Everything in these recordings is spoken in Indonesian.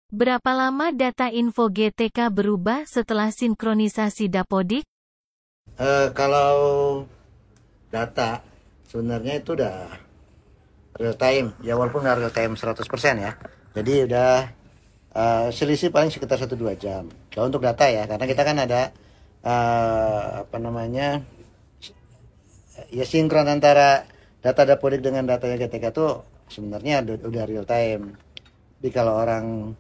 Berapa lama data info GTK berubah setelah sinkronisasi Dapodik? Kalau data sebenarnya itu udah real time ya, walaupun nggak real time 100% ya. Jadi udah selisih paling sekitar 1-2 jam kalau untuk data ya, karena kita kan ada apa namanya ya, sinkron antara data Dapodik dengan datanya GTK tuh sebenarnya udah real time. Jadi kalau orang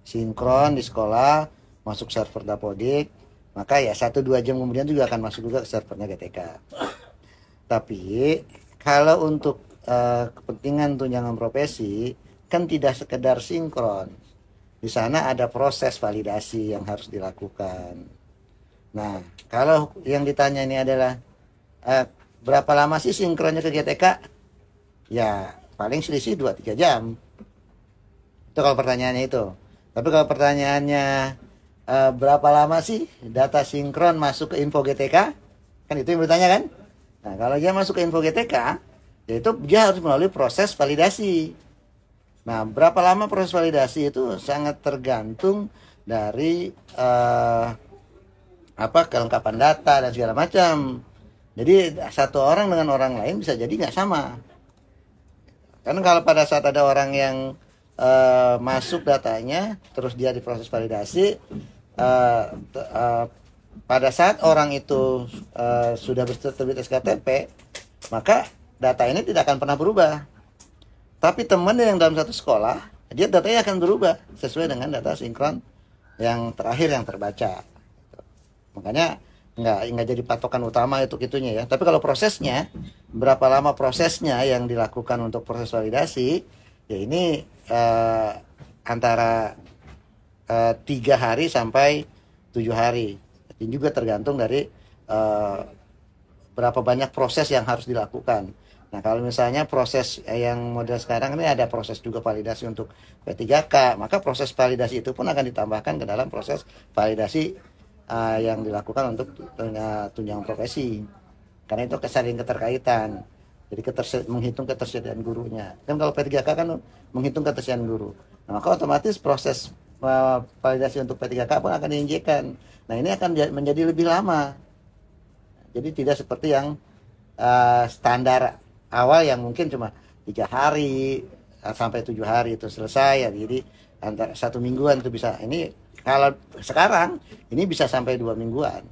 sinkron di sekolah masuk server Dapodik, maka ya 1-2 jam kemudian juga akan masuk juga ke servernya GTK. Tapi kalau untuk kepentingan tunjangan profesi kan tidak sekedar sinkron. Di sana ada proses validasi yang harus dilakukan. Nah, kalau yang ditanya ini adalah berapa lama sih sinkronnya ke GTK? Ya, paling selisih 2-3 jam. Itu kalau pertanyaannya itu. Tapi kalau pertanyaannya berapa lama sih data sinkron masuk ke info GTK? Kan itu yang bertanya kan? Nah, kalau dia masuk ke info GTK, yaitu dia harus melalui proses validasi. Nah, berapa lama proses validasi itu sangat tergantung dari kelengkapan data dan segala macam. Jadi satu orang dengan orang lain bisa jadi nggak sama. Karena kalau pada saat ada orang yang masuk datanya, terus dia diproses validasi, pada saat orang itu sudah terbit SKTP, maka data ini tidak akan pernah berubah. Tapi temannya yang dalam satu sekolah, dia datanya akan berubah sesuai dengan data sinkron yang terakhir yang terbaca. Makanya nggak jadi patokan utama itu itunya ya. Tapi kalau prosesnya, berapa lama prosesnya yang dilakukan untuk proses validasi, ya ini antara 3 hari sampai 7 hari. Ini juga tergantung dari berapa banyak proses yang harus dilakukan. Nah, kalau misalnya proses yang model sekarang ini ada proses juga validasi untuk P3K, maka proses validasi itu pun akan ditambahkan ke dalam proses validasi yang dilakukan untuk tunjangan profesi. Karena itu saling keterkaitan. Jadi menghitung ketersediaan gurunya. Kan kalau P3K kan menghitung ketersediaan guru. Nah, maka otomatis proses validasi untuk P3K pun akan diinjekkan. Nah, ini akan menjadi lebih lama. Jadi tidak seperti yang standar awal yang mungkin cuma 3 hari sampai 7 hari itu selesai ya. Jadi antara 1 mingguan itu bisa. Ini kalau sekarang ini bisa sampai 2 mingguan.